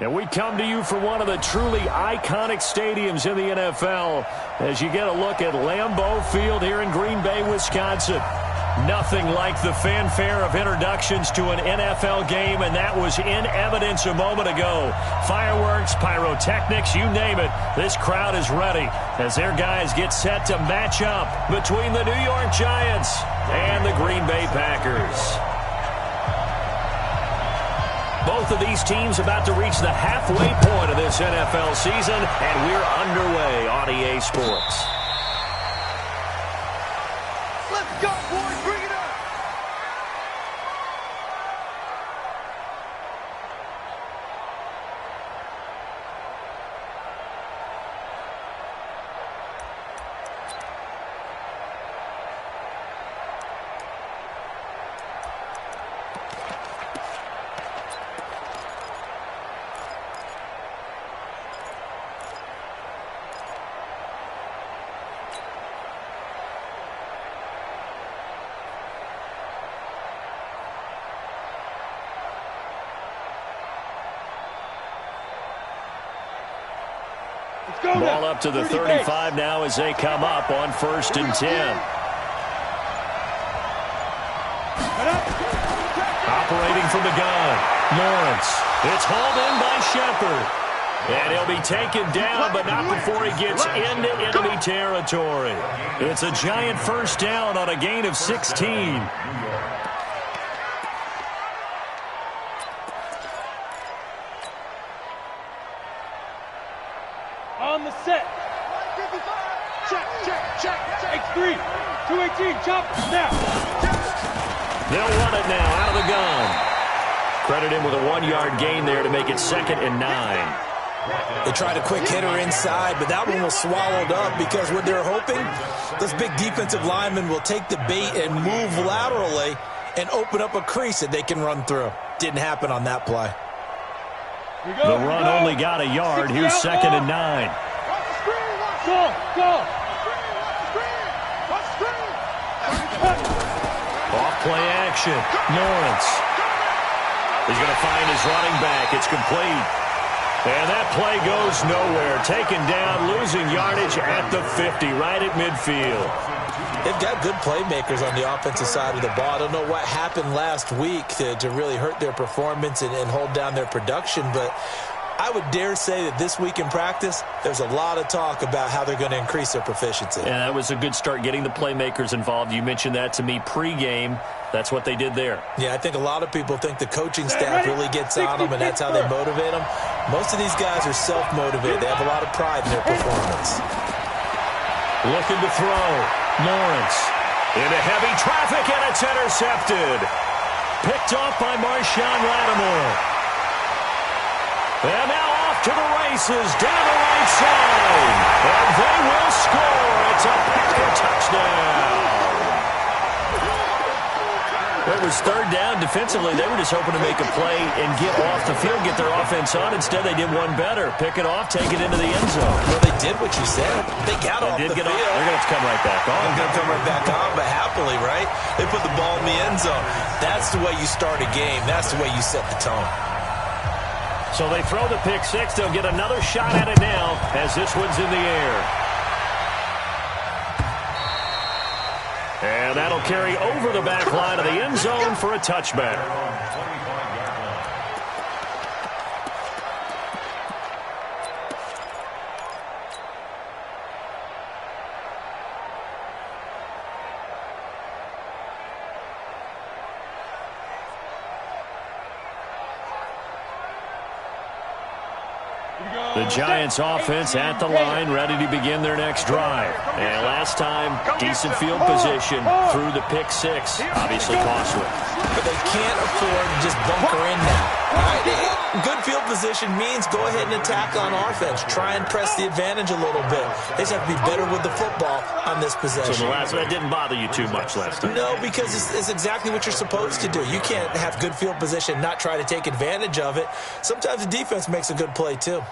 And we come to you from one of the truly iconic stadiums in the NFL as you get a look at Lambeau Field here in Green Bay, Wisconsin. Nothing like the fanfare of introductions to an NFL game, and that was in evidence a moment ago. Fireworks, pyrotechnics, you name it. This crowd is ready as their guys get set to match up between the New York Giants and the Green Bay Packers. Both of these teams about to reach the halfway point of this NFL season, and we're underway on EA Sports. Let's go, boys. Bring it up. Ball up to the 35 now as they come up on 1st and 10. Operating from the gun, Lawrence. It's hauled in by Shepard. And he'll be taken down, but not before he gets into enemy territory. It's a giant first down on a gain of 16. On the set. Check. X3. 218. Chop. Now. They'll run it now out of the gun. Credit him with a 1-yard gain there to make it 2nd and 9. They tried a quick hitter inside, but that one was swallowed up because what they're hoping, those big defensive linemen will take the bait and move laterally and open up a crease that they can run through. Didn't happen on that play. The run only got a yard. Here's 2nd and 9. Go. Off play action. Lawrence. He's going to find his running back. It's complete. And that play goes nowhere. Taken down, losing yardage at the 50, right at midfield. They've got good playmakers on the offensive side of the ball. I don't know what happened last week to really hurt their performance and hold down their production, but I would dare say that this week in practice, there's a lot of talk about how they're going to increase their proficiency. And that was a good start, getting the playmakers involved. You mentioned that to me pregame. That's what they did there. Yeah, I think a lot of people think the coaching staff really gets on them, and that's how they motivate them. Most of these guys are self-motivated. They have a lot of pride in their performance. Looking to throw. Lawrence into heavy traffic, and it's intercepted. Picked off by Marshawn Lattimore. And now off to the races, down the right side. And they will score. It's a Packer touchdown. It was 3rd down. Defensively, they were just hoping to make a play and get off the field, get their offense on. Instead, they did one better. Pick it off, take it into the end zone. Well, they did what you said. They got off the field. They're going to have to come right back on. They're going to come right back on, but happily, right? They put the ball in the end zone. That's the way you start a game. That's the way you set the tone. So they throw the pick 6. They'll get another shot at it now as this one's in the air. And that'll carry over the back line of the end zone for a touchback. The Giants offense at the line, ready to begin their next drive. And last time, decent field position through the pick 6. Obviously costly. But they can't afford to just bunker in now. Right? Good field position means go ahead and attack on offense. Try and press the advantage a little bit. They just have to be better with the football on this possession. So the last one didn't bother you too much last time? No, because it's exactly what you're supposed to do. You can't have good field position and not try to take advantage of it. Sometimes the defense makes a good play too.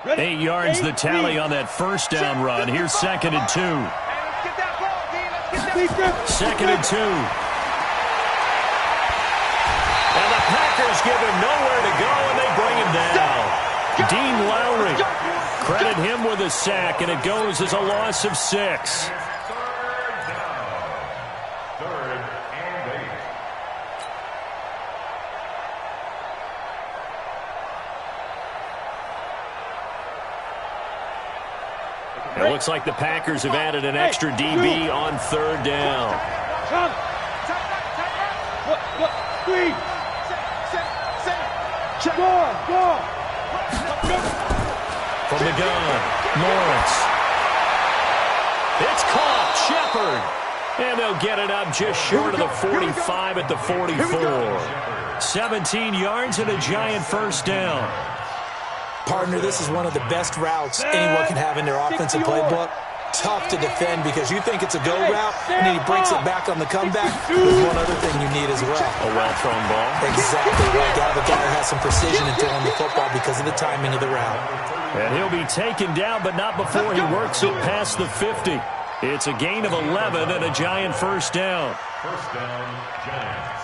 8 yards the tally on that first down run. Here's 2nd and 2. Let's get that ball, D. Let's get 2nd and 2. And the Packers give him nowhere to go, and they bring him down. Dean Lowry, credit him with a sack, and it goes as a loss of 6. It looks like the Packers have added an extra DB on 3rd down. From the gun, Lawrence. It's caught, Shepard. And they'll get it up just short of the 45 at the 44. 17 yards and a giant first down. Partner, this is one of the best routes anyone can have in their offensive playbook. Tough to defend because you think it's a go route, and then he breaks it back on the comeback. There's one other thing you need as well. A well-thrown ball. Exactly right. Got the guy who has some precision in throwing the football because of the timing of the route. And he'll be taken down, but not before he works it past the 50. It's a gain of 11 and a giant first down. First down, Giants.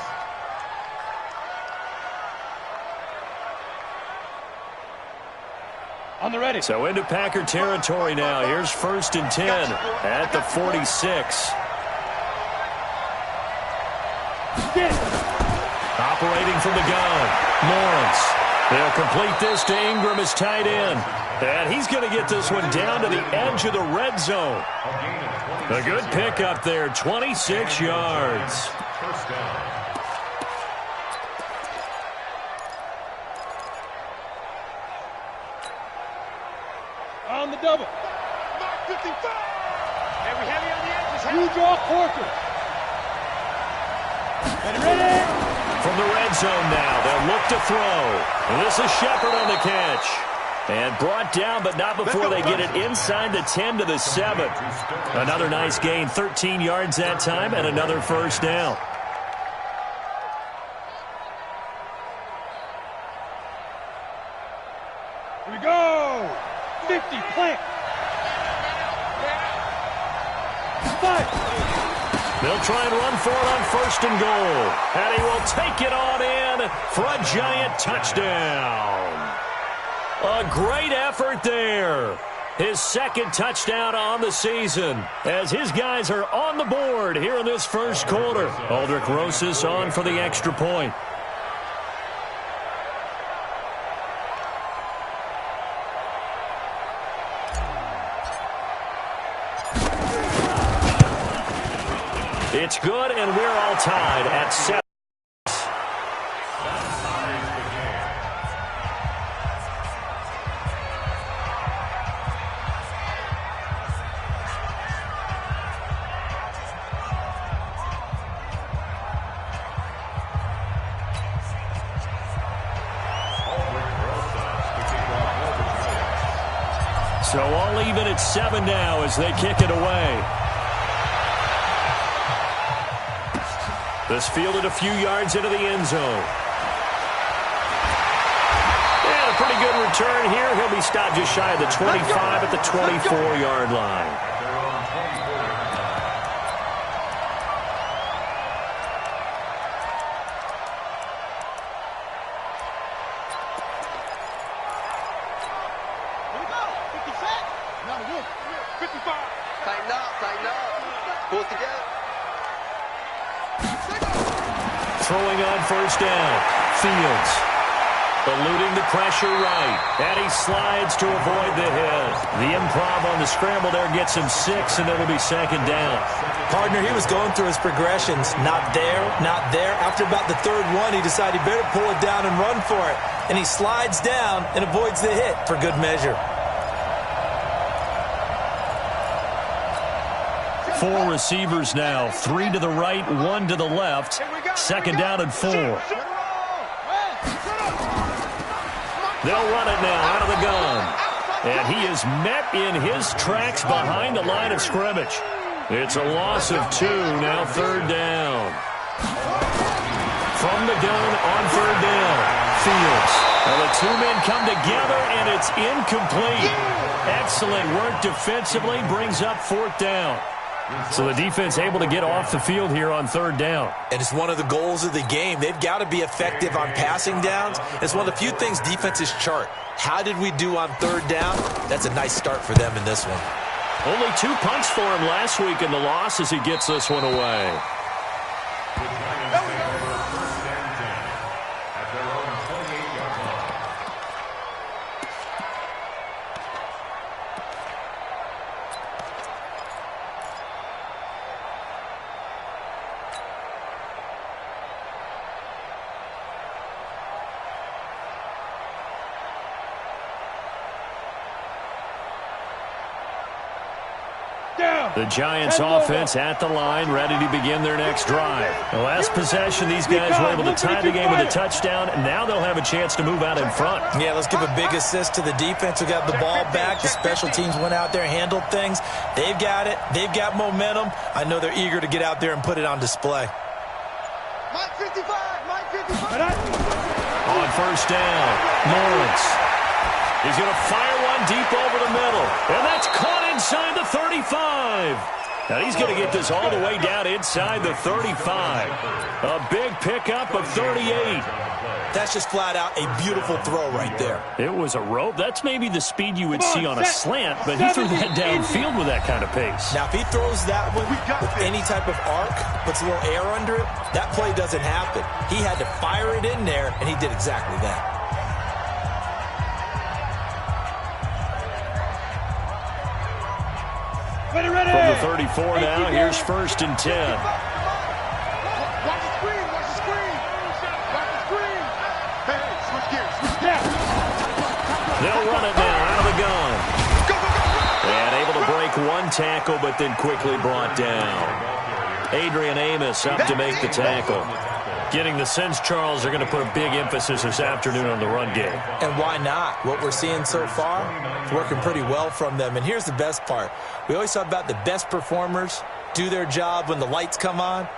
On the ready. So into Packer territory now. Here's 1st and 10 at the 46. Operating from the gun, Lawrence. They'll complete this to Ingram as tight end. And he's going to get this one down to the edge of the red zone. A good pickup there, 26 yards. First down. On the double. Mark 55. And we heavy on the edges. You draw quarter. And ready. From the red zone now, they'll look to throw. And this is Shepard on the catch. And brought down, but not before they get it inside the 10 to the 7. Another nice gain, 13 yards that time, and another first down. Here we go. 50, plant. 5. They'll try and run for it on 1st and goal. And he will take it on in for a giant touchdown. A great effort there. His 2nd touchdown on the season as his guys are on the board here in this first quarter. Aldrich Rosas on for the extra point. It's good, and we're all tied at 7. So all even at 7 now as they kick it away. This fielded a few yards into the end zone. And a pretty good return here. He'll be stopped just shy of the 25 at the 24-yard line. Tighten up, tighten up. Pull it together. Throwing on 1st down. Fields. Eluding the pressure right. And he slides to avoid the hit. The improv on the scramble there gets him 6, and it'll be 2nd down. Partner, he was going through his progressions. Not there, not there. After about the 3rd one, he decided he better pull it down and run for it. And he slides down and avoids the hit for good measure. 4 receivers now. 3 to the right, 1 to the left. 2nd down and 4. They'll run it now out of the gun. And he is met in his tracks behind the line of scrimmage. It's a loss of 2, now 3rd down. From the gun on 3rd down. Fields. Well, the 2 men come together, and it's incomplete. Excellent work defensively, brings up 4th down. So the defense able to get off the field here on third down. And it's one of the goals of the game. They've got to be effective on passing downs. It's one of the few things defenses chart. How did we do on third down? That's a nice start for them in this one. Only 2 punts for him last week in the loss as he gets this one away. The Giants offense at the line, ready to begin their next drive. The last possession, these guys were able to tie the game with a touchdown, and now they'll have a chance to move out in front. Yeah, let's give a big assist to the defense who got the ball back. The special teams went out there, handled things. They've got it. They've got momentum. I know they're eager to get out there and put it on display. Mike 55, Mike 55. On first down, Lawrence. He's going to fire one deep over the middle, and that's caught inside the 35. Now he's going to get this all the way down inside the 35. A big pickup of 38. That's just flat out a beautiful throw right there. It was a rope. That's maybe the speed you would see on a slant, but he threw that downfield with that kind of pace. Now, if he throws that one with any type of arc, puts a little air under it, that play doesn't happen. He had to fire it in there, and he did exactly that. Ready, ready. From the 34 now, here's first and 10. Watch the screen, watch the screen. Watch the screen. Hey, switch gears, switch gears. They'll run it now out of the gun. Go, go, go, go. And able to break one tackle, but then quickly brought down. Adrian Amos up to make the tackle. Getting the sense, Charles, are going to put a big emphasis this afternoon on the run game. And why not? What we're seeing so far is working pretty well from them. And here's the best part. We always talk about the best performers do their job when the lights come on.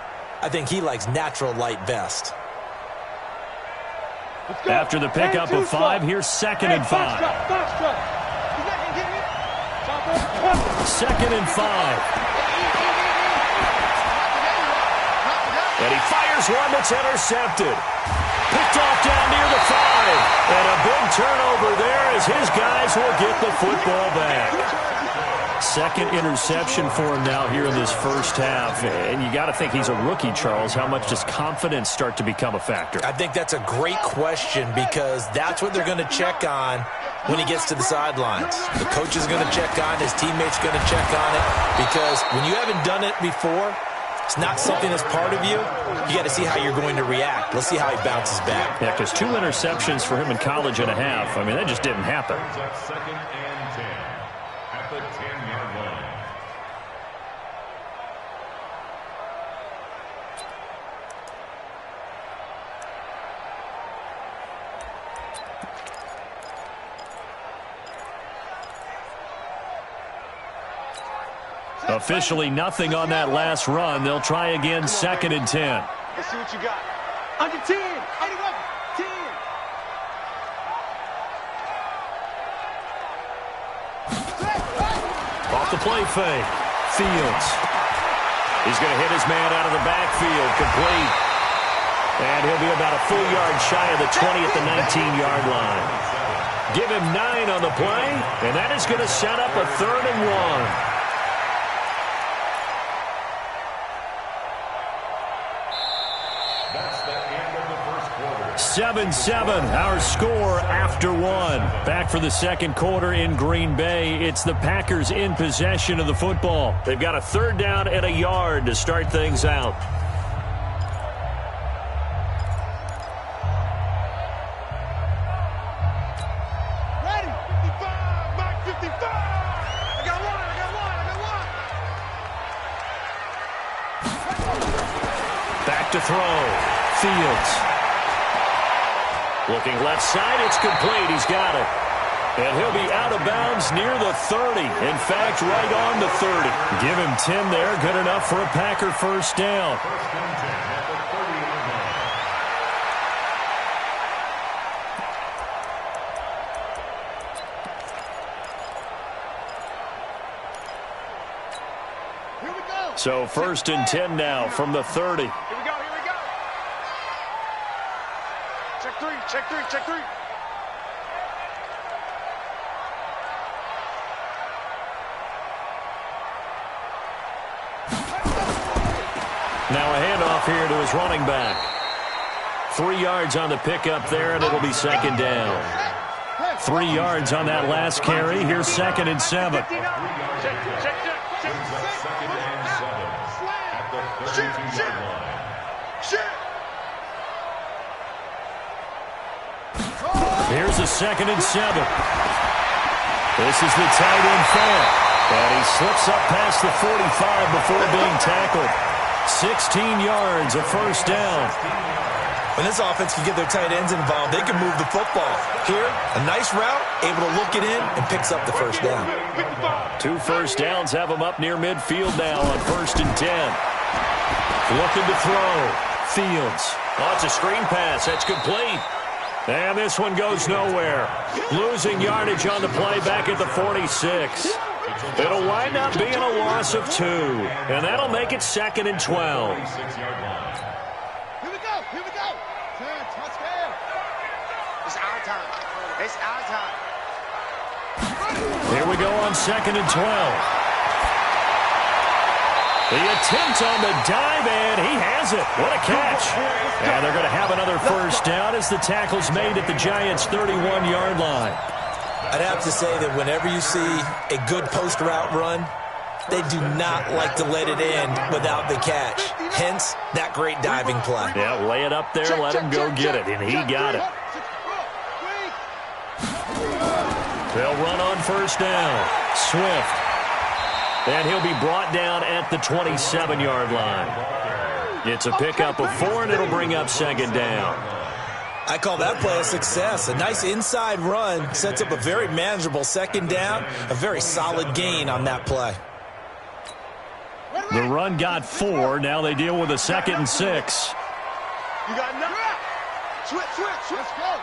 I think he likes natural light best. After the pickup of 5, here's second and 5. Second and 5. And he fires one that's intercepted. Picked off down near the 5. And a big turnover there as his guys will get the football back. Second interception for him now here in this first half. And you got to think he's a rookie, Charles. How much does confidence start to become a factor? I think that's a great question because that's what they're going to check on when he gets to the sidelines. The coach is going to check on it. His teammates are going to check on it because when you haven't done it before, it's not something that's part of you. You got to see how you're going to react. Let's see how he bounces back. Yeah, because 2 interceptions for him in college and a half. I mean, that just didn't happen. Second and 10 at the 10-yard line. Officially nothing on that last run. They'll try again, second and 10. Let's see what you got. Under 10. 81. 10. Off the play fake. Fields. He's going to hit his man out of the backfield. Complete. And he'll be about a full yard shy of the 20 at the 19-yard line. Give him 9 on the play, and that is going to set up a 3rd and 1. 7-7, our score after 1. Back for the second quarter in Green Bay. It's the Packers in possession of the football. They've got a 3rd down and a yard to start things out. Ready? 55, Mike 55. I got one. Back to throw. Fields. Looking left side, it's complete. He's got it. And he'll be out of bounds near the 30. In fact, right on the 30. Give him 10 there. Good enough for a Packer first down. First and 10 at the 30-yard line. Here we go. So 1st and 10 now from the 30. Here we go. Check three. Now a handoff here to his running back. 3 yards on the pickup there, and it'll be 2nd down. 3 yards on that last carry. Here's 2nd and 7. Check. Here's a 2nd and 7. This is the tight end Fant. And he slips up past the 45 before being tackled. 16 yards, a 1st down. When this offense can get their tight ends involved, they can move the football. Here, a nice route, able to look it in, and picks up the 1st down. 2 first downs have him up near midfield now on 1st and 10. Looking to throw. Fields. Oh, it's a screen pass. That's complete. And this one goes nowhere. Losing yardage on the play back at the 46. It'll wind up being a loss of 2. And that'll make it 2nd and 12. Here we go. Touchdown. It's our time. Here we go on 2nd and 12. The attempt on the dive, and he has it. What a catch. And they're going to have another 1st down as the tackle's made at the Giants' 31-yard line. I'd have to say that whenever you see a good post route run, they do not like to let it end without the catch. Hence, that great diving play. Yeah, lay it up there, let him go get it, and he got it. They'll run on 1st down. Swift. And he'll be brought down at the 27-yard line. It's a pickup of 4, and it'll bring up 2nd down. I call that play a success. A nice inside run sets up a very manageable 2nd down, a very solid gain on that play. The run got 4. Now they deal with a 2nd and 6. You got enough. Switch. Let's go.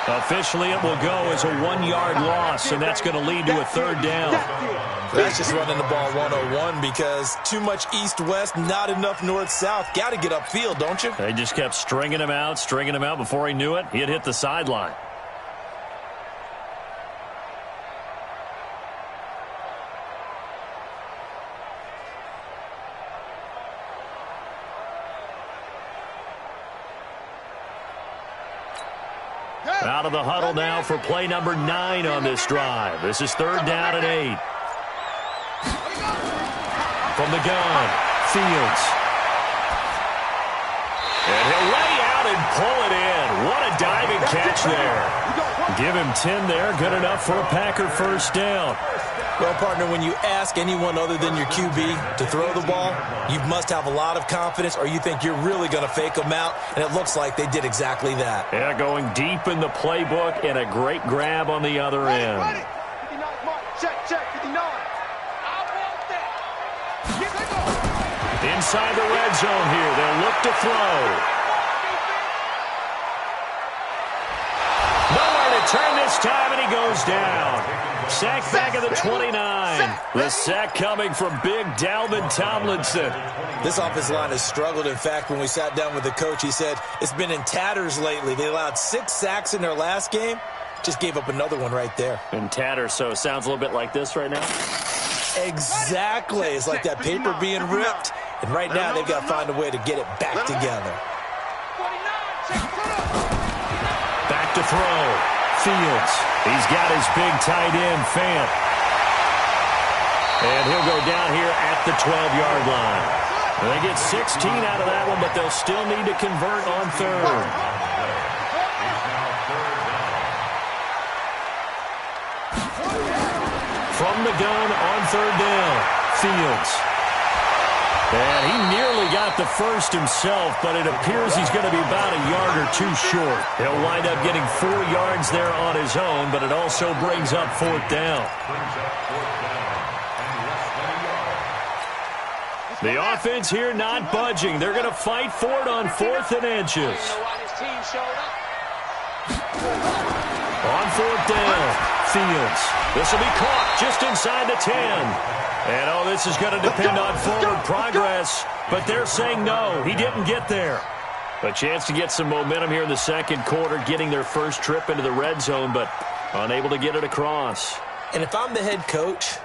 Officially, it will go as a 1-yard loss, and that's going to lead to a 3rd down. That's just running the ball 101 because too much east-west, not enough north-south. Got to get upfield, don't you? They just kept stringing him out before he knew it. He had hit the sideline. Out of the huddle now for play number 9 on this drive. This is 3rd down and 8. From the gun, Fields. And he'll lay out and pull it in. What a diving catch there. Give him 10 there. Good enough for a Packer 1st down. Well, partner, when you ask anyone other than your QB to throw the ball, you must have a lot of confidence or you think you're really going to fake them out, and it looks like they did exactly that. Yeah, going deep in the playbook and a great grab on the other end. Ready. 59, check, 59. I want that. Inside the red zone here, they'll look to throw. Nowhere to turn this time, and he goes down. Sack back at the 29. The sack coming from big Dalvin Tomlinson. This offensive line has struggled. In fact, when we sat down with the coach, he said it's been in tatters lately. They allowed 6 sacks in their last game. Just gave up another one right there. In tatters, so it sounds a little bit like this right now? Exactly. It's like that paper being ripped. And right now, they've got to find a way to get it back together. Back to throw. Fields. He's got his big tight end, Fant. And he'll go down here at the 12-yard line. They get 16 out of that one, but they'll still need to convert on 3rd. From the gun on 3rd down, Fields. And he nearly got the first himself, but it appears he's going to be about a yard or 2 short. He'll wind up getting 4 yards there on his own, but it also brings up 4th down. The offense here not budging. They're going to fight for it on 4th and inches. On 4th down, Fields. This will be caught just inside the 10. And, oh, this is going to depend on forward progress. But they're saying no, he didn't get there. A chance to get some momentum here in the second quarter, getting their first trip into the red zone, but unable to get it across. And if I'm the head coach,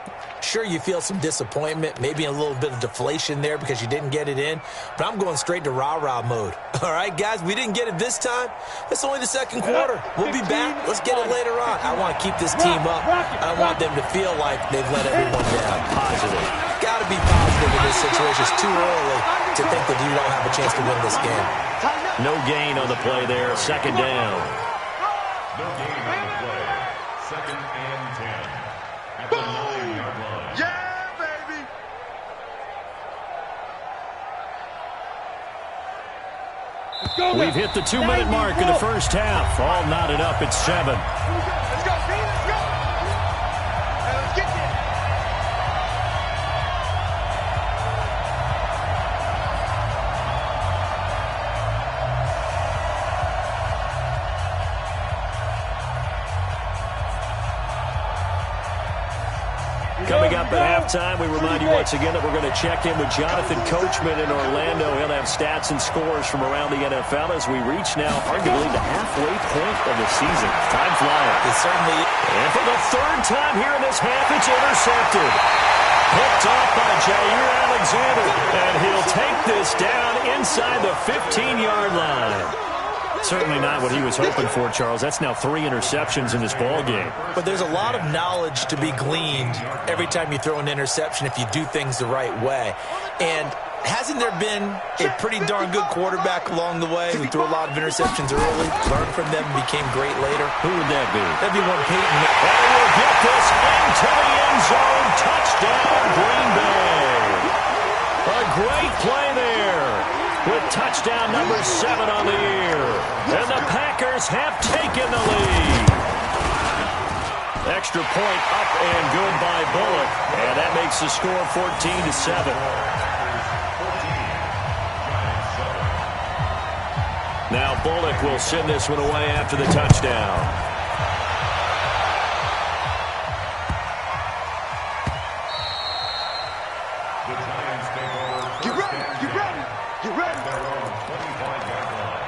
sure, you feel some disappointment, maybe a little bit of deflation there because you didn't get it in, but I'm going straight to rah-rah mode. All right, guys, we didn't get it this time. It's only the second quarter. We'll be back. Let's get it later on. I want to keep this team up. I want them to feel like they've let everyone down. Positive. Got to be positive in this situation. It's too early to think that you don't have a chance to win this game. No gain on the play there. Second down. No gain on the play. Second and 10. At the 9-yard line. Yeah, baby. Let's go now. We've hit the 2-minute mark in the first half. All knotted up at 7. Let's go, B. Let's go. Hey, let's get there. Coming up at halftime, we remind you once again that we're going to check in with Jonathan Coachman in Orlando. He'll have stats and scores from around the NFL as we reach now arguably the halfway point of the season. Time flying. It certainly is. And for the third time here in this half, it's intercepted. Picked off by Jair Alexander. And he'll take this down inside the 15-yard line. Certainly not what he was hoping for, Charles. That's now 3 interceptions in this ball game. But there's a lot of knowledge to be gleaned every time you throw an interception if you do things the right way. And hasn't there been a pretty darn good quarterback along the way who threw a lot of interceptions early, learned from them, and became great later? Who would that be? That'd be one Peyton. And we'll get this into the end zone. Touchdown, Green Bay. A great play there, with touchdown number 7 on the year. And the Packers have taken the lead. Extra point up and good by Bullock. And that makes the score 14-7. Now Bullock will send this one away after the touchdown. Get ready. Get ready. Get ready. Their own 25-yard line.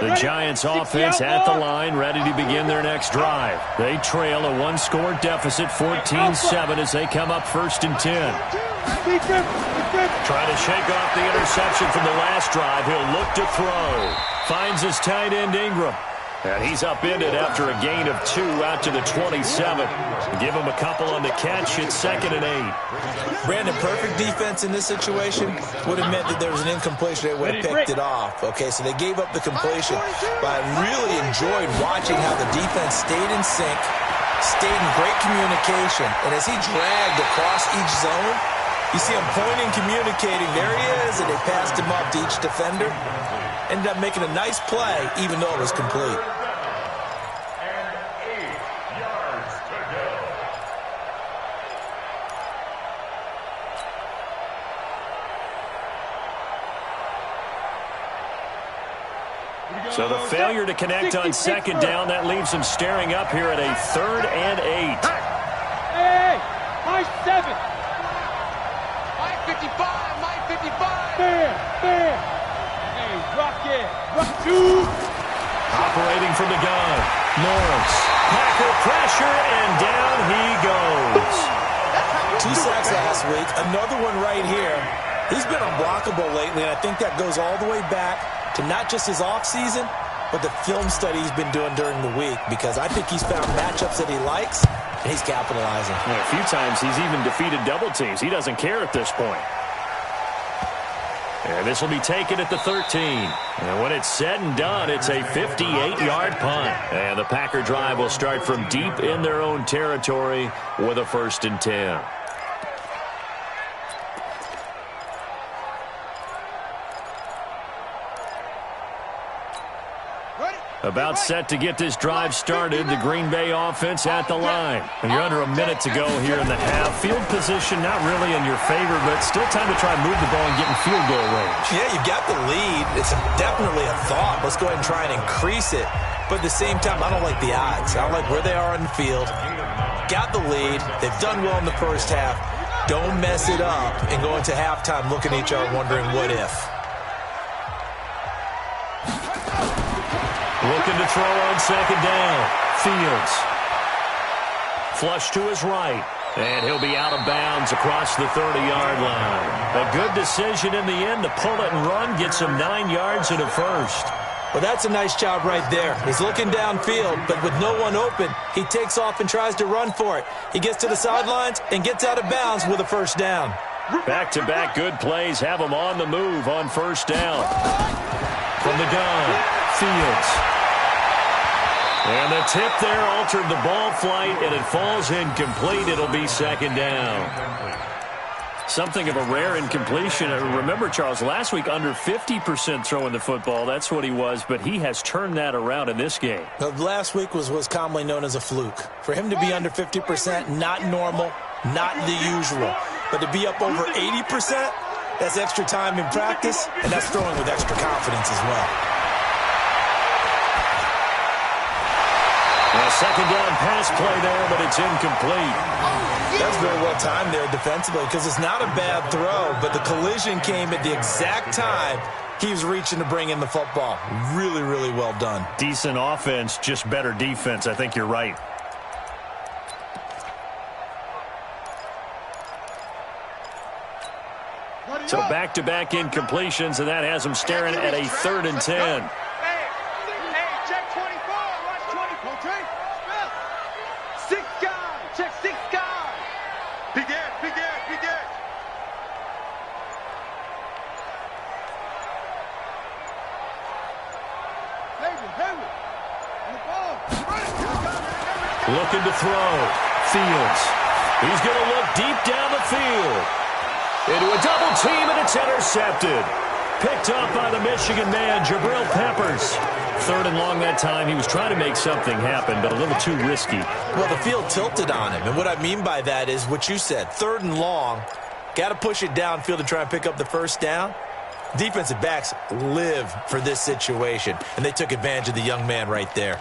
The Giants offense at the line, ready to begin their next drive. They trail a 1-score deficit, 14-7, as they come up 1st and 10. Trying to shake off the interception from the last drive. He'll look to throw. Finds his tight end Ingram. And he's upended after a gain of 2 out to the 27. Give him a couple on the catch. It's 2nd and 8. Brandon, perfect defense in this situation would have meant that there was an incompletion. They would have picked it off. Okay, so they gave up the completion. But I really enjoyed watching how the defense stayed in sync, stayed in great communication. And as he dragged across each zone, you see him pointing, communicating. There he is, and they passed him up to each defender. Ended up making a nice play, even though it was complete. And 8 yards to go. So the failure to connect on 2nd down, that leaves them staring up here at a 3rd and 8. Hey, my 7. My 55. My 55. Bam. Hey, rock it. Rock 2. Operating from the gun. Norris. Packer pressure, and down he goes. 2 sacks last week. Another one right here. He's been unblockable lately, and I think that goes all the way back to not just his offseason, but the film study he's been doing during the week, because I think he's found matchups that he likes, and he's capitalizing. A few times he's even defeated double teams. He doesn't care at this point. And this will be taken at the 13. And when it's said and done, it's a 58-yard punt. And the Packer drive will start from deep in their own territory with a 1st and 10. About set to get this drive started, the Green Bay offense at the line. And you're under a minute to go here in the half. Field position not really in your favor, but still time to try and move the ball and get in field goal range. Yeah, you got the lead. It's definitely a thought. Let's go ahead and try and increase it. But at the same time, I don't like the odds. I don't like where they are on the field. Got the lead. They've done well in the first half. Don't mess it up and go into halftime looking at each other wondering what if. Looking to throw on second down. Fields. Flush to his right. And he'll be out of bounds across the 30-yard line. A good decision in the end to pull it and run. Gets him 9 yards and a first. Well, that's a nice job right there. He's looking downfield, but with no one open, he takes off and tries to run for it. He gets to the sidelines and gets out of bounds with a first down. Back-to-back good plays have him on the move on first down. From the gun, Fields. And the tip there altered the ball flight, and it falls incomplete. It'll be second down. Something of a rare incompletion. Remember, Charles, last week under 50% throwing the football. That's what he was, but he has turned that around in this game. Last week was commonly known as a fluke. For him to be under 50%, not normal, not the usual. But to be up over 80%, that's extra time in practice, and that's throwing with extra confidence as well. A second down pass play there, but it's incomplete. That's very well timed there defensively because it's not a bad throw, but the collision came at the exact time he was reaching to bring in the football. Really, really well done. Decent offense, just better defense. I think you're right. So back-to-back incompletions, and that has him staring at a 3rd and 10. Looking to throw. Fields. He's going to look deep down the field. Into a double team, and it's intercepted. Picked up by the Michigan man, Jabril Peppers. 3rd and long that time. He was trying to make something happen, but a little too risky. Well, the field tilted on him, and what I mean by that is what you said. 3rd and long. Got to push it downfield to try and pick up the first down. Defensive backs live for this situation, and they took advantage of the young man right there.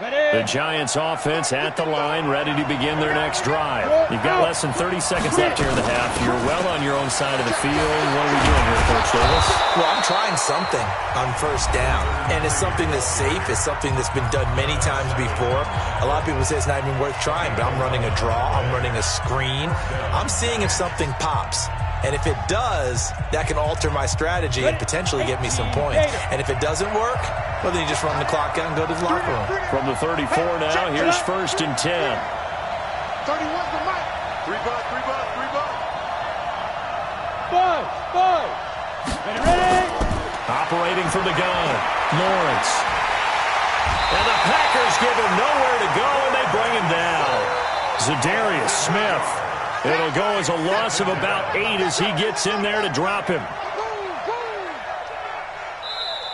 The Giants offense at the line, ready to begin their next drive. You've got less than 30 seconds left here in the half. You're well on your own side of the field. What are we doing here, Coach Davis? Well, I'm trying something on first down, and it's something that's safe. It's something that's been done many times before. A lot of people say it's not even worth trying, but I'm running a draw. I'm running a screen. I'm seeing if something pops. And if it does, that can alter my strategy and potentially get me some points. And if it doesn't work, well, then you just run the clock out and go to the locker room. From the 34 now, here's 1st and 10. 31's the mic. 3 bucks, 3 bucks, 3 bucks. Five. Ready? Operating from the gun, Lawrence. And the Packers give him nowhere to go, and they bring him down. Za'Darius Smith. It'll go as a loss of about 8 as he gets in there to drop him.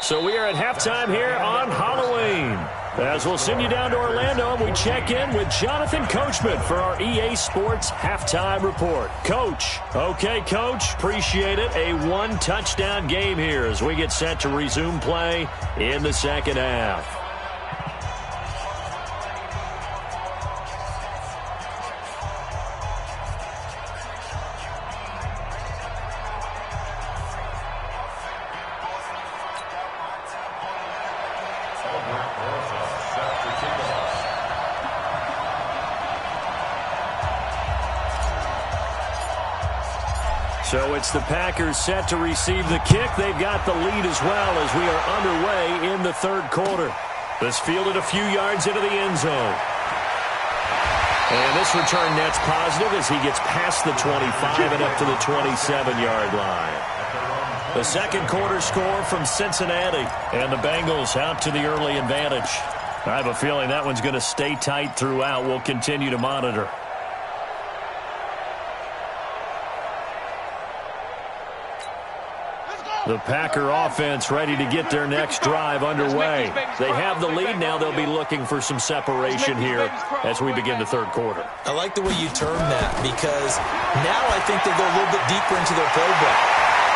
So we are at halftime here on Halloween. As we'll send you down to Orlando, and we check in with Jonathan Coachman for our EA Sports Halftime Report. Coach. Okay, Coach. Appreciate it. A 1-touchdown game here as we get set to resume play in the second half. So it's the Packers set to receive the kick. They've got the lead as well as we are underway in the 3rd quarter. This fielded a few yards into the end zone. And this return net's positive as he gets past the 25 and up to the 27-yard line. The 2nd quarter score from Cincinnati, and the Bengals out to the early advantage. I have a feeling that one's going to stay tight throughout. We'll continue to monitor. The Packer offense ready to get their next drive underway. They have the lead now. They'll be looking for some separation here as we begin the third quarter. I like the way you term that because now I think they go a little bit deeper into their playbook.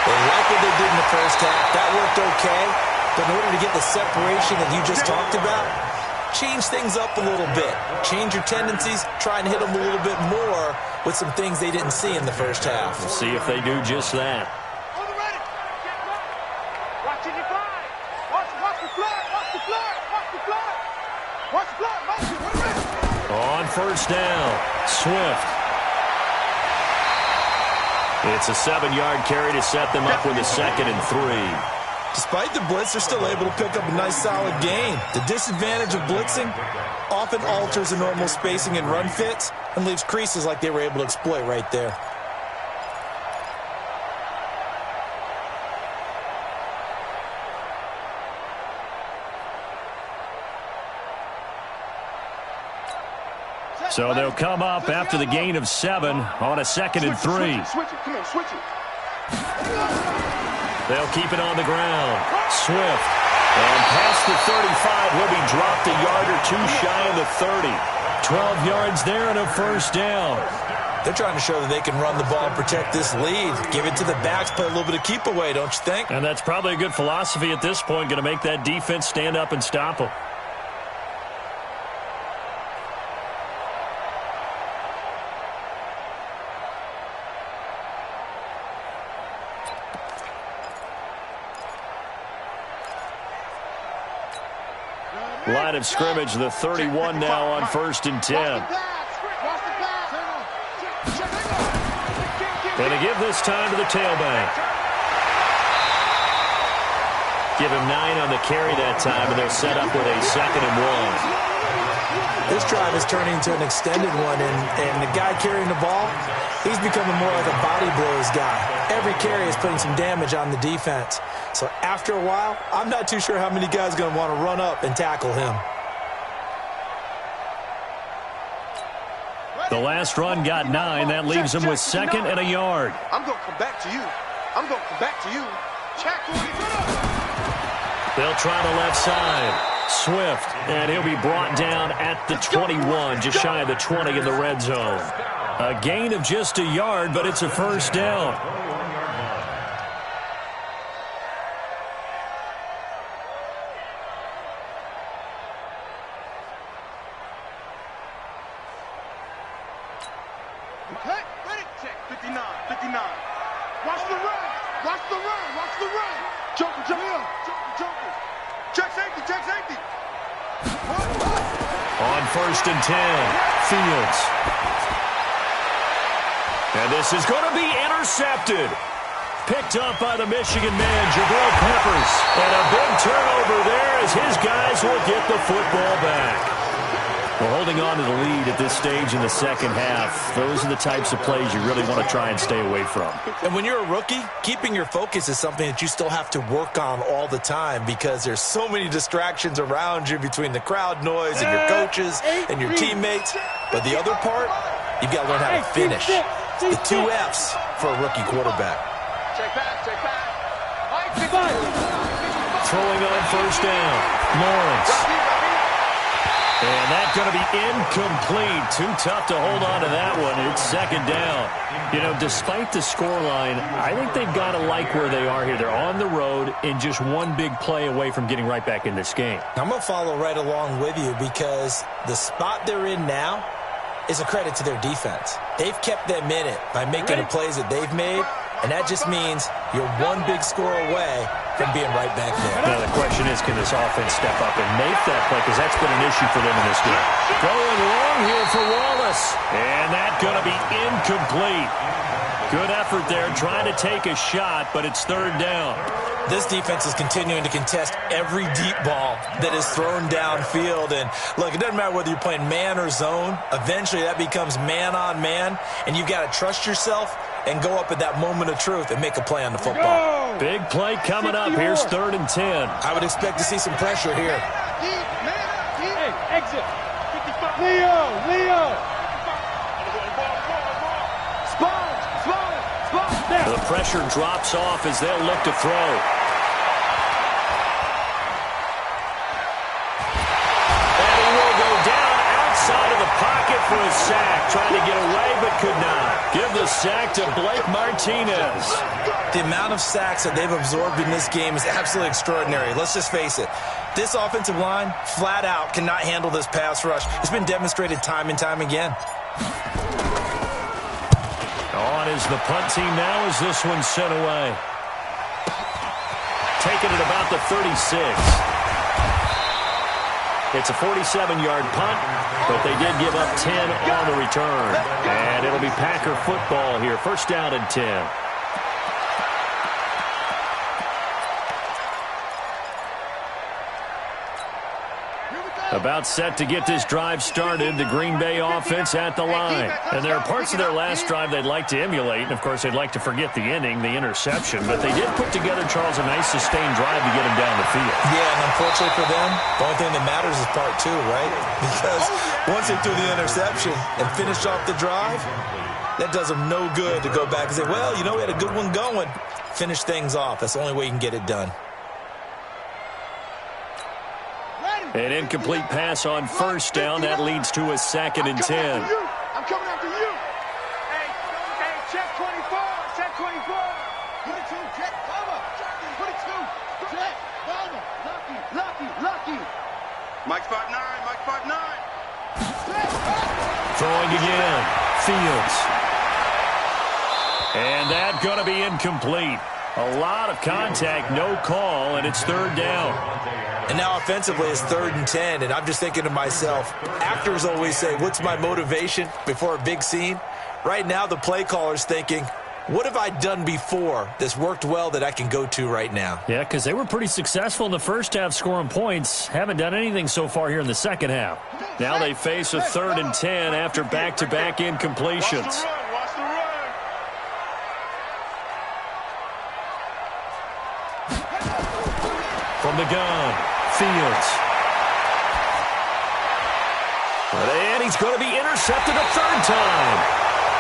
They like what they did in the first half. That worked okay. But in order to get the separation that you just talked about, change things up a little bit. Change your tendencies. Try and hit them a little bit more with some things they didn't see in the first half. We'll see if they do just that. On first down, Swift. It's a 7-yard carry to set them up with a 2nd and 3. Despite the blitz, they're still able to pick up a nice solid gain. The disadvantage of blitzing often alters the normal spacing and run fits and leaves creases like they were able to exploit right there. So they'll come up after the gain of 7 on a 2nd and 3. Switch it. They'll keep it on the ground. Swift. And past the 35, he'll be dropped a yard or two shy of the 30. 12 yards there and a first down. They're trying to show that they can run the ball and protect this lead. Give it to the backs, play a little bit of keep away, don't you think? And that's probably a good philosophy at this point, going to make that defense stand up and stop them. Line of scrimmage, the 31 now on 1st and 10. Going to give this time to the tailback. Give him 9 on the carry that time, and they'll set up with a 2nd and 1. This drive is turning into an extended one, and the guy carrying the ball, he's becoming more like a body blows guy. Every carry is putting some damage on the defense. So after a while, I'm not too sure how many guys are going to want to run up and tackle him. The last run got 9. That leaves him with 2nd and a yard. I'm going to come back to you. Check. They'll try the left side. Swift, and he'll be brought down at the 21, just shy of the 20 in the red zone. A gain of just a yard, but it's a first down. Check. 59. Watch the run. Joker. Check safety. On 1st and 10, Fields. And this is going to be intercepted. Picked up by the Michigan man, Jabril Peppers. And a big turnover there as his guys will get the football back. We're holding on to the lead at this stage in the second half. Those are the types of plays you really want to try and stay away from. And when you're a rookie, keeping your focus is something that you still have to work on all the time because there's so many distractions around you between the crowd noise and your coaches and your teammates. But the other part, you've got to learn how to finish. The 2 F's for a rookie quarterback. Check back. Throwing on first down, Lawrence. And that's going to be incomplete. Too tough to hold on to that one. It's 2nd down. You know, despite the scoreline, I think they've got to like where they are here. They're on the road and just one big play away from getting right back in this game. I'm going to follow right along with you because the spot they're in now is a credit to their defense. They've kept them in it by making the plays that they've made, and that just means you're one big score away from being right back there. Now the question is, can this offense step up and make that play? Because that's been an issue for them in this game. Going long here for Wallace. And that's going to be incomplete. Good effort there, trying to take a shot, but it's 3rd down. This defense is continuing to contest every deep ball that is thrown downfield. And look, it doesn't matter whether you're playing man or zone. Eventually that becomes man on man, and you've got to trust yourself and go up at that moment of truth and make a play on the football. Big play coming up. Here's 3rd and 10. I would expect to see some pressure here. Hey, exit. Leo. Spot. The pressure drops off as they'll look to throw. And he will go down outside of the pocket for a sack. Trying to get away, but could not. Give the sack to Blake Martinez. The amount of sacks that they've absorbed in this game is absolutely extraordinary. Let's just face it. This offensive line, flat out, cannot handle this pass rush. It's been demonstrated time and time again. On is the punt team now as this one's sent away. Taking it about the 36. It's a 47-yard punt, but they did give up 10 on the return. And it'll be Packer football here. First down and 10. About set to get this drive started, the Green Bay offense at the line. And there are parts of their last drive they'd like to emulate. And, of course, they'd like to forget the ending, the interception. But they did put together, Charles, a nice sustained drive to get him down the field. Yeah, and unfortunately for them, the only thing that matters is part two, right? Because once they threw the interception and finished off the drive, that does them no good to go back and say, well, you know, we had a good one going. Finish things off. That's the only way you can get it done. An incomplete pass on first down. That leads to a 2nd and 10. I'm coming after you. Hey, check 24. Check 24. 22, check, cover. 22, check, cover. Lucky. Mike 5'9", Mike 5'9". Throwing again. Fields. And that's going to be incomplete. A lot of contact, no call, and it's 3rd down. And now offensively it's 3rd and 10, and I'm just thinking to myself, actors always say, what's my motivation before a big scene? Right now the play caller's thinking, what have I done before that's worked well that I can go to right now? Yeah, because they were pretty successful in the first half scoring points. Haven't done anything so far here in the second half. Now they face a 3rd and 10 after back-to-back incompletions. Watch the run. From the gun, Fields. And he's going to be intercepted a 3rd time.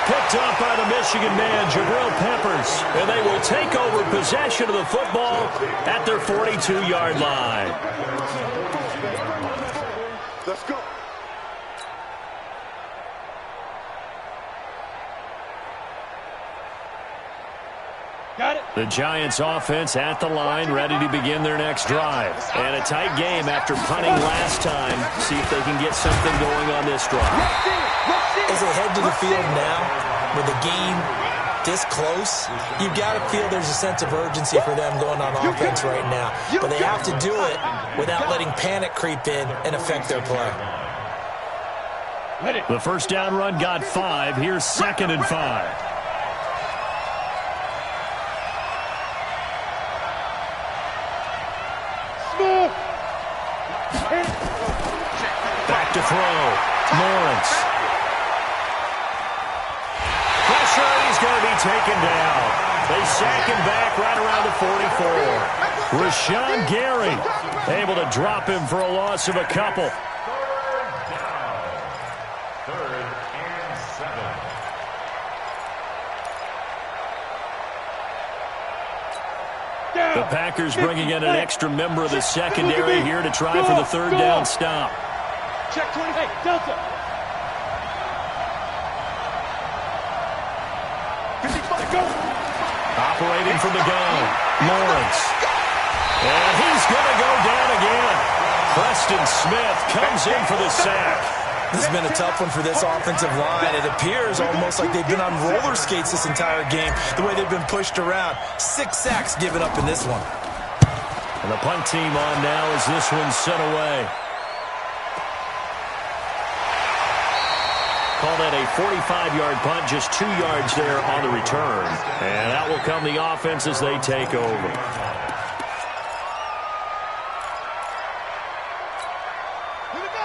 Picked up by the Michigan man, Jabril Peppers. And they will take over possession of the football at their 42-yard line. Let's go. Got it. The Giants offense at the line, ready to begin their next drive. And a tight game after punting last time. See if they can get something going on this drive. As they head to the field now, with the game this close, you've got to feel there's a sense of urgency for them going on offense right now. But they have to do it without letting panic creep in and affect their play. The first down run got 5. Here's 2nd and 5. Back to throw. Lawrence. Pressure, he's going to be taken down. They sack him back right around the 44. Rashawn Gary able to drop him for a loss of a couple. 3rd and 7. The Packers bringing in an extra member of the secondary here to try for the 3rd down stop. Check 20. Hey, Delta. Operating from the gun, Lawrence. And he's going to go down again. Preston Smith comes in for the sack. This has been a tough one for this offensive line. It appears almost like they've been on roller skates this entire game, the way they've been pushed around. 6 sacks given up in this one. And the punt team on now as this one's sent away. Call that a 45-yard punt, just 2 yards there on the return. And out will come the offense as they take over.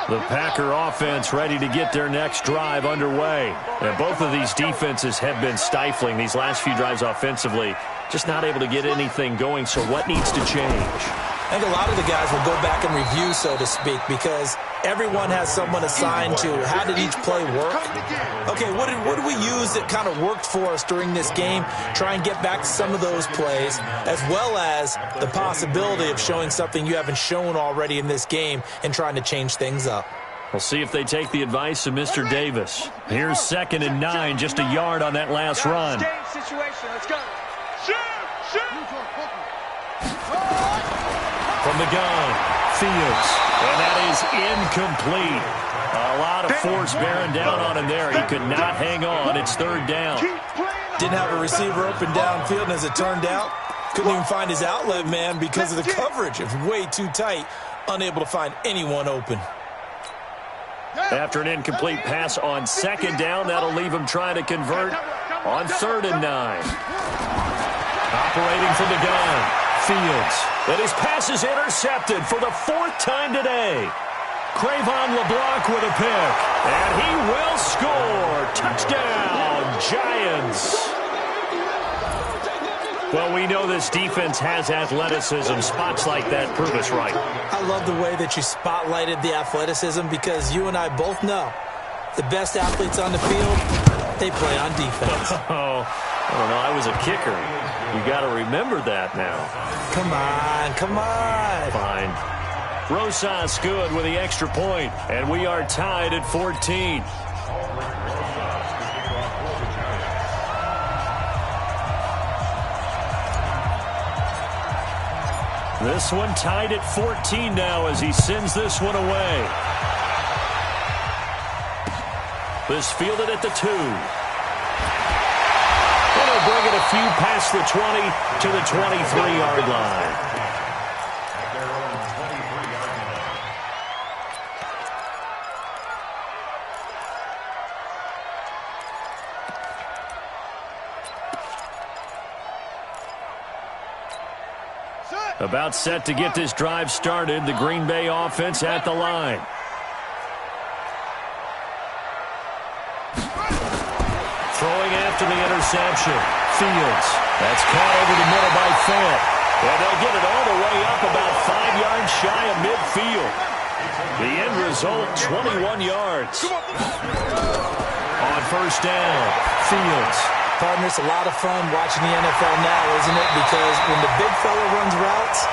The Packer offense ready to get their next drive underway. And both of these defenses have been stifling these last few drives offensively. Just not able to get anything going, so what needs to change? I think a lot of the guys will go back and review, so to speak, because everyone has someone assigned to how did each play work. Okay, what did we use that kind of worked for us during this game? Try and get back to some of those plays, as well as the possibility of showing something you haven't shown already in this game and trying to change things up. We'll see if they take the advice of Mr. Davis. Here's 2nd and 9, just a yard on that last run. Game situation. Let's go. Shoot! From the gun, Fields, and that is incomplete. A lot of force bearing down on him there. He could not hang on. It's 3rd down. Didn't have a receiver open downfield, and as it turned out, couldn't even find his outlet man because of the coverage. It was way too tight, unable to find anyone open. After an incomplete pass on 2nd down, that'll leave him trying to convert on 3rd and 9. Operating from the gun, Fields. And his pass is intercepted for the 4th time today. Cravon LeBlanc with a pick. And he will score. Touchdown, Giants. Well, we know this defense has athleticism. Spots like that prove us right. I love the way that you spotlighted the athleticism because you and I both know the best athletes on the field, they play on defense. Oh, I don't know. I was a kicker. You got to remember that now. Come on, come on. Fine. Rosas good with the extra point, and we are tied at 14. This one tied at 14 now as he sends this one away. This fielded at the 2. And he'll bring it a few past the 20 to the 23-yard line. About set to get this drive started. The Green Bay offense at the line. Throwing after the interception. Fields. That's caught over the middle by Fant. And they'll get it all the way up about 5 yards shy of midfield. The end result, 21 yards. On 1st down, Fields. Partner, it's a lot of fun watching the NFL now, isn't it? Because when the big fella runs routes,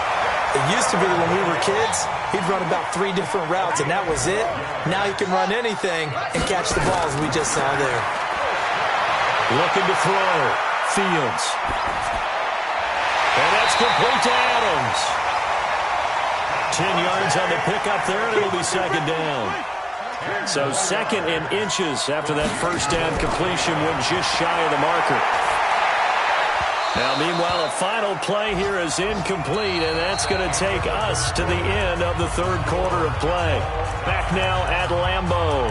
it used to be when we were kids, he'd run about 3 different routes, and that was it. Now he can run anything and catch the balls we just saw there. Looking to throw. Fields. And that's complete to Adams. 10 yards on the pickup there, and it'll be 2nd down. So 2nd and inches after that 1st down completion went just shy of the marker. Now, meanwhile, a final play here is incomplete, and that's going to take us to the end of the 3rd quarter of play. Back now at Lambeau.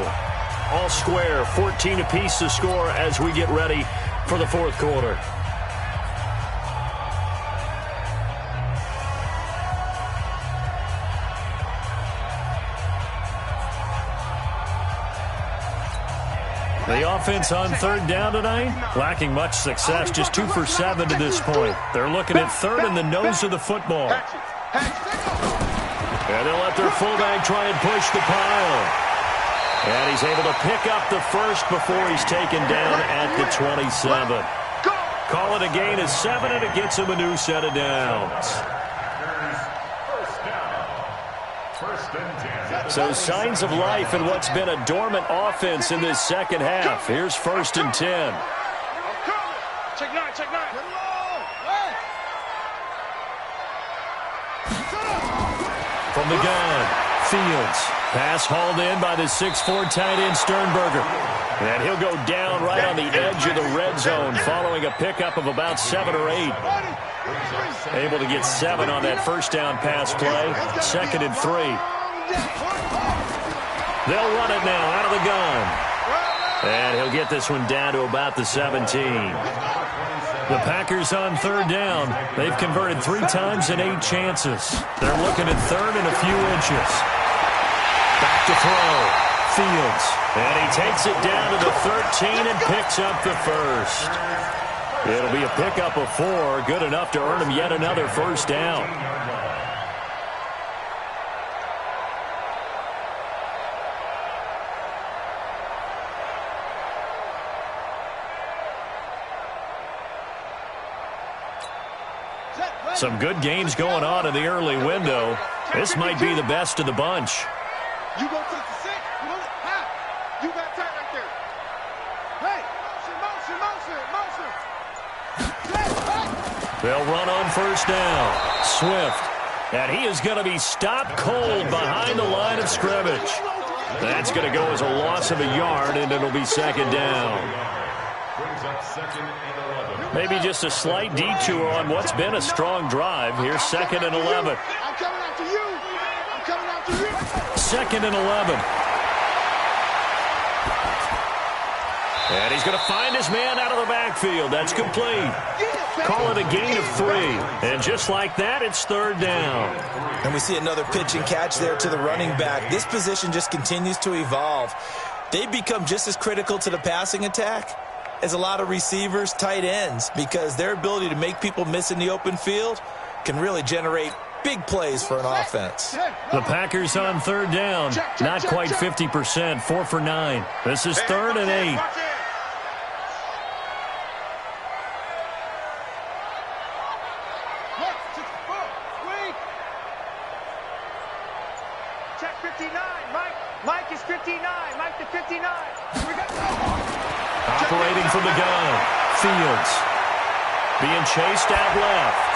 All square, 14 apiece to score as we get ready for the 4th quarter. The offense on 3rd down tonight, lacking much success, just 2 for 7 to this point. They're looking at 3rd in the nose of the football. And they'll let their fullback try and push the pile. And he's able to pick up the 1st before he's taken down at the 27. Call it a gain of 7, and it gets him a new set of downs. So signs of life in what's been a dormant offense in this 2nd half. Here's 1st and 10. Check 9, check 9. From the gun, Fields. Pass hauled in by the 6'4" tight end Sternberger. And he'll go down right on the edge of the red zone following a pickup of about 7 or 8. Able to get 7 on that 1st down pass play. 2nd and 3. They'll run it now out of the gun. And he'll get this one down to about the 17. The Packers on 3rd down. They've converted 3 times in 8 chances. They're looking at 3rd and a few inches. Back to throw. Fields. And he takes it down to the 13 and picks up the 1st. It'll be a pickup of 4. Good enough to earn him yet another 1st down. Some good games going on in the early window. This might be the best of the bunch. You go to the 6. You know half. You got tight right there. Hey, motion. They'll run on first down. Swift. And he is going to be stopped cold behind the line of scrimmage. That's going to go as a loss of a yard, and it'll be second down. Brings up second and 11. Maybe just a slight detour on what's been a strong drive. Here's second and 11. I'm coming after you. Second and 11. And he's going to find his man out of the backfield. That's complete. Call it a gain of 3. And just like that, it's third down. And we see another pitch and catch there to the running back. This position just continues to evolve. They become just as critical to the passing attack as a lot of receivers, tight ends, because their ability to make people miss in the open field can really generate big plays for an offense. The Packers on third down. Not quite 50%, 4 for 9. This is third and 8. Check 59. Mike is 59. Mike to 59. Operating from the gun. Fields. Being chased out left.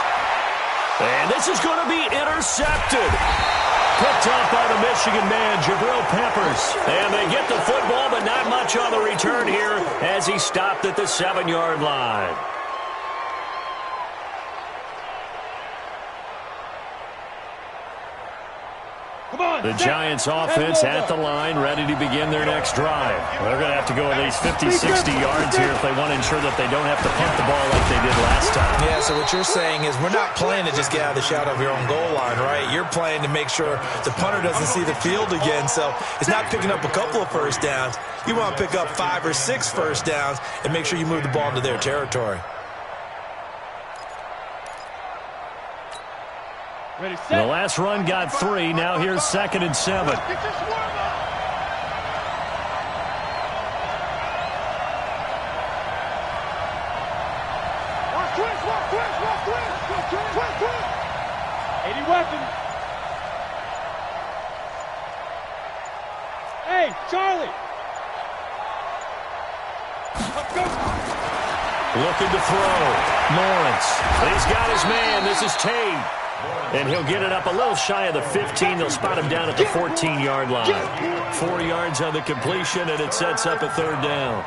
And this is going to be intercepted. Picked up by the Michigan man, Jabril Peppers. And they get the football, but not much on the return here as he stopped at the 7-yard line. The Giants offense at the line, ready to begin their next drive. They're going to have to go at least 50, 60 yards here if they want to ensure that they don't have to punt the ball like they did last time. Yeah, so what you're saying is we're not playing to just get out of the shadow of your own goal line, right? You're playing to make sure the punter doesn't see the field again. So it's not picking up a couple of first downs. You want to pick up 5 or 6 first downs and make sure you move the ball into their territory. Ready, The set. last run got 3. Now here's second and 7. Get your swarm up. Quick. 80 weapons. Hey, Charlie. Let's go. Looking to throw. Lawrence. He's got his man. This is Tate. And he'll get it up a little shy of the 15. They'll spot him down at the 14-yard line. 4 yards on the completion, and it sets up a third down.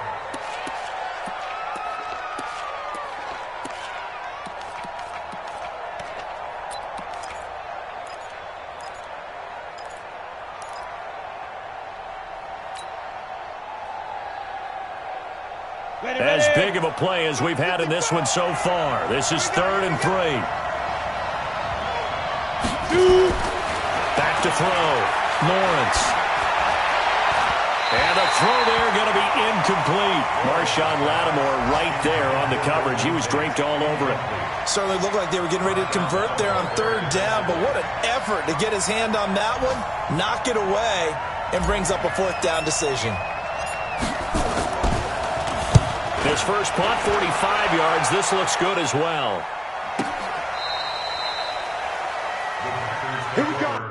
As big of a play as we've had in this one so far. This is third and 3. Back to throw. Lawrence. And a throw there going to be incomplete. Marshawn Lattimore right there on the coverage. He was draped all over it. Certainly looked like they were getting ready to convert there on third down, but what an effort to get his hand on that one, knock it away, and brings up a fourth down decision. His first punt, 45 yards. This looks good as well. Here we go.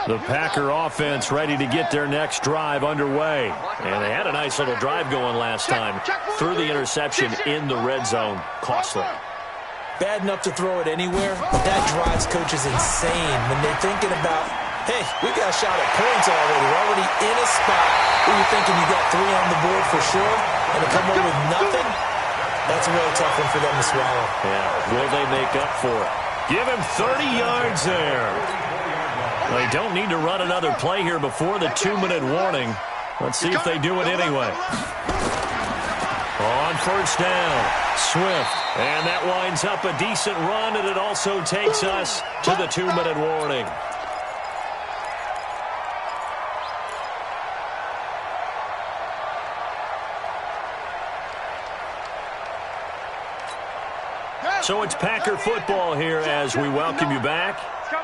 The Packer offense ready to get their next drive underway. And they had a nice little drive going last time. Threw the interception in the red zone. Costly. Bad enough to throw it anywhere, but that drives coaches insane when they're thinking about, hey, we got a shot at points already. We're already in a spot where you're thinking you got 3 on the board for sure, and to come away with nothing, that's a really tough one for them to swallow. Yeah, will they make up for it? Give him 30 yards there. They don't need to run another play here before the 2-minute warning. Let's see if they do it anyway. On first down, Swift. And that winds up a decent run, and it also takes us to the 2-minute warning. So it's Packer football here as we welcome you back.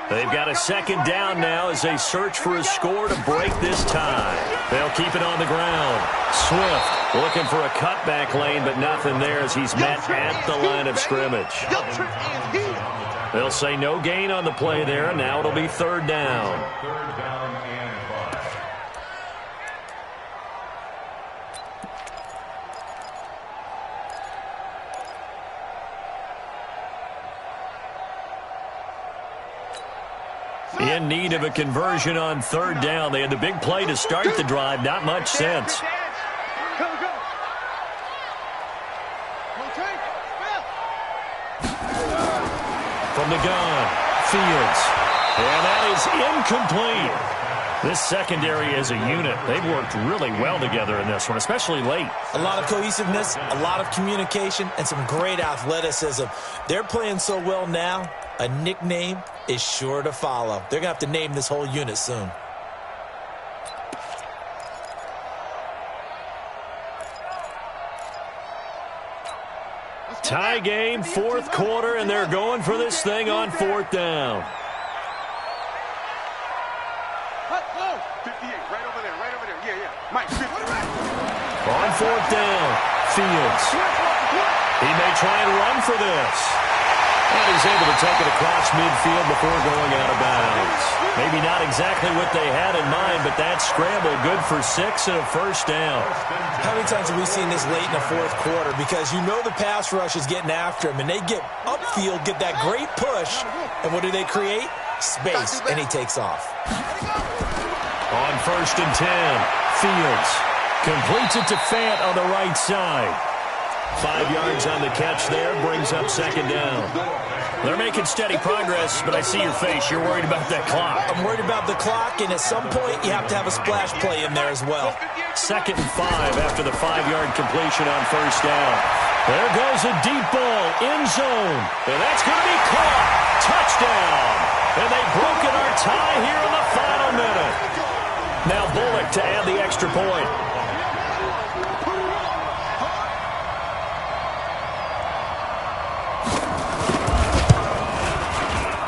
They've got a second down now as they search for a score to break this tie. They'll keep it on the ground. Swift looking for a cutback lane, but nothing there as he's met at the line of scrimmage. They'll say no gain on the play there, and now it'll be third down. Third down and 5. In need of a conversion on third down. They had the big play to start the drive. Not much sense. From the gun, Fields. And that is incomplete. This secondary as a unit, they've worked really well together in this one, especially late. A lot of cohesiveness, a lot of communication, and some great athleticism. They're playing so well now, a nickname is sure to follow. They're going to have to name this whole unit soon. Tie game, fourth quarter, and they're going for this thing on fourth down. 58, right over there, right over there. Yeah, yeah. Mike, 50. On fourth down, Fields. He may try and run for this. And he's able to take it across midfield before going out of bounds. Maybe not exactly what they had in mind, but that scramble good for 6 and a first down. How many times have we seen this late in the fourth quarter? Because you know the pass rush is getting after him, and they get upfield, get that great push, and what do they create? Space, and he takes off. On first and 10, Fields completes it to Fant on the right side. 5 yards on the catch there, brings up second down. They're making steady progress, but I see your face. You're worried about that clock. I'm worried about the clock, and at some point, you have to have a splash play in there as well. Second and 5 after the 5-yard completion on first down. There goes a deep ball, end zone, and that's going to be caught. Touchdown. And they've broken our tie here in the final minute. Now Bullock to add the extra point.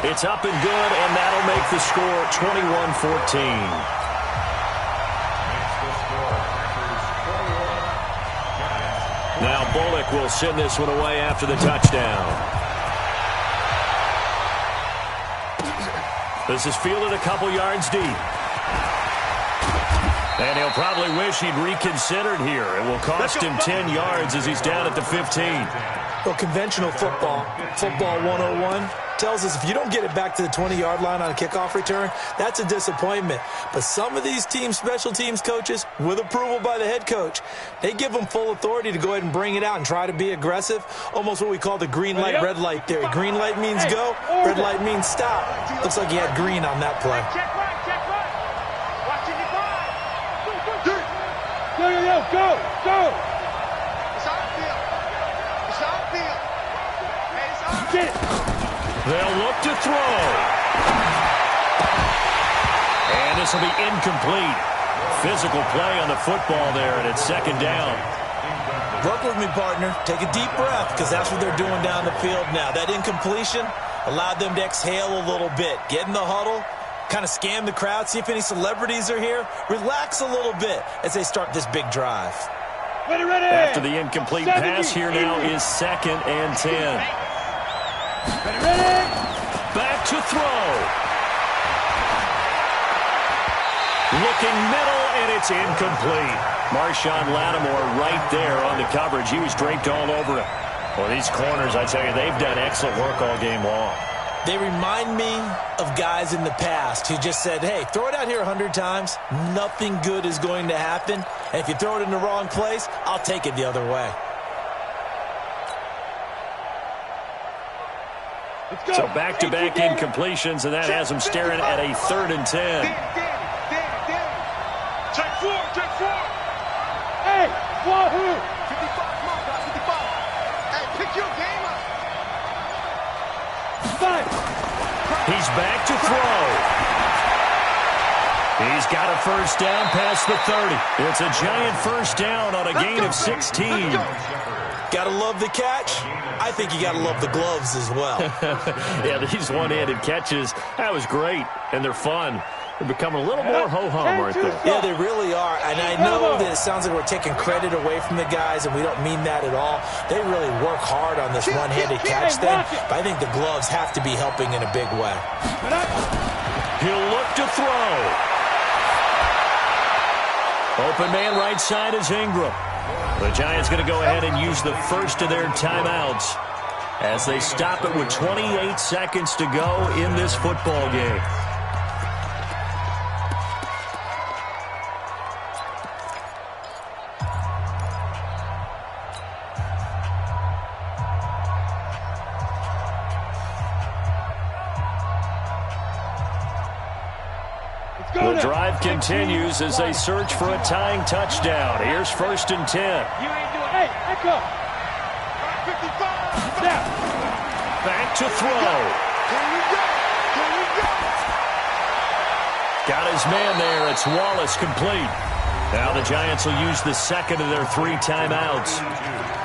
It's up and good, and that'll make the score 21-14. Now Bullock will send this one away after the touchdown. This is fielded a couple yards deep. And he'll probably wish he'd reconsidered here. It will cost him 10 yards as he's down at the 15. Well, conventional football 101, tells us if you don't get it back to the 20-yard line on a kickoff return, that's a disappointment. But some of these teams, special teams coaches, with approval by the head coach, they give them full authority to go ahead and bring it out and try to be aggressive, almost what we call the green light, red light theory. Green light means go, red light means stop. Looks like he had green on that play. Check right, check right. Watching the clock. Yo, go, go. It's on field. It's on field. Hey, it's on field. They'll look to throw. And this will be incomplete. Physical play on the football there, and it's second down. Work with me, partner. Take a deep breath, because that's what they're doing down the field now. That incompletion allowed them to exhale a little bit. Get in the huddle, kind of scan the crowd, see if any celebrities are here. Relax a little bit as they start this big drive. Ready, ready. After the incomplete pass, here now is second and 10. Ready, ready. Back to throw. Looking middle, and it's incomplete. Marshawn Lattimore right there on the coverage. He was draped all over him. Well, these corners, I tell you, they've done excellent work all game long. They remind me of guys in the past who just said, hey, throw it out here 100 times. Nothing good is going to happen. And if you throw it in the wrong place, I'll take it the other way. So back-to-back incompletions, and that has them staring at a 3rd and 10. Check four. Hey, Wahoo! 55, come on, guys, 55. Hey, pick your game up. He's back to throw. He's got a first down past the 30. It's a giant first down on a gain of 16. Gotta love the catch. I think you gotta love the gloves as well. Yeah, these one-handed catches, that was great, and they're fun. They're becoming a little more ho-hum right there. Yeah, they really are. And I know that it sounds like we're taking credit away from the guys, and we don't mean that at all. They really work hard on this one-handed catch thing, but I think the gloves have to be helping in a big way. He'll look to throw. Open man right side is Ingram. The Giants going to go ahead and use the first of their timeouts as they stop it with 28 seconds to go in this football game. The drive continues as they search for a tying touchdown. Here's 1st and 10. You ain't doing. Hey, echo. 55. Back to throw. Here we go. Got his man there. It's Wallace complete. Now the Giants will use the second of their 3 timeouts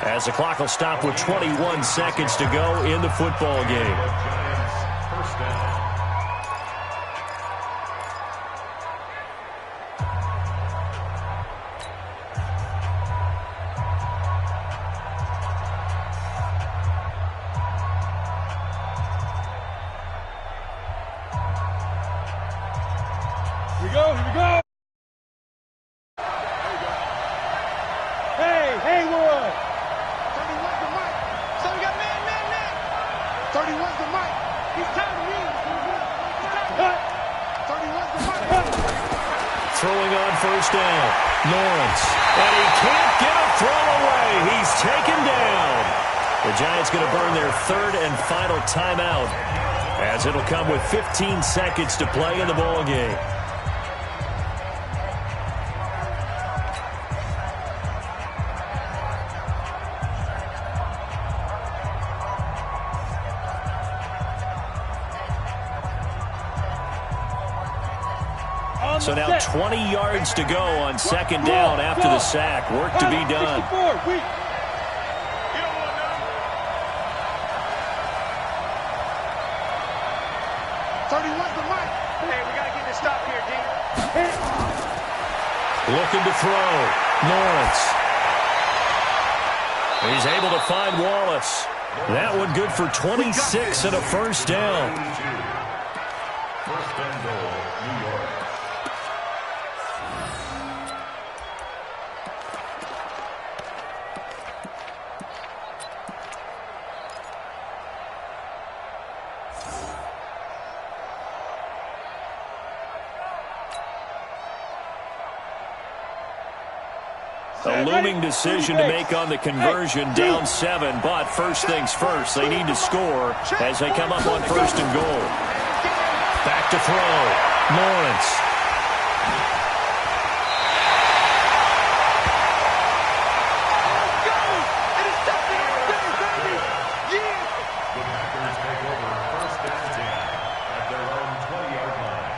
as the clock will stop with 21 seconds to go in the football game. First down. Here we go. Hey, Haywood. 31's the mic. So we got man. 31's the mic. He's telling me. 31's the mic. Throwing on first down. Lawrence. And he can't get a throw away. He's taken down. The Giants going to burn their 3rd and final timeout as it'll come with 15 seconds to play in the ball game. So now 20 yards to go on 2nd down after the sack. Work to be done. 31's the mic. Hey, we got to get this stop here, D. Looking to throw. Lawrence. He's able to find Wallace. That one good for 26 and a first down. First and goal, New York. A looming decision to make on the conversion, down 7, but first things first, they need to score as they come up on 1st and goal. Back to throw. Lawrence. The Packers take over 1st and 10 at their own 20-yard line.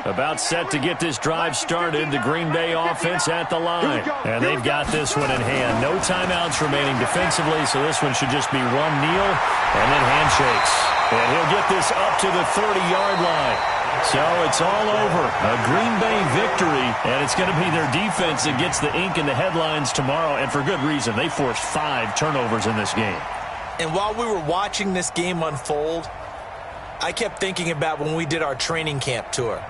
About set to get this drive started. The Green Bay offense at the line. And they've got this one in hand. No timeouts remaining defensively, so this one should just be run kneel and then handshakes. And he'll get this up to the 30-yard line. So it's all over. A Green Bay victory, and it's going to be their defense that gets the ink in the headlines tomorrow, and for good reason. They forced 5 turnovers in this game. And while we were watching this game unfold, I kept thinking about when we did our training camp tour.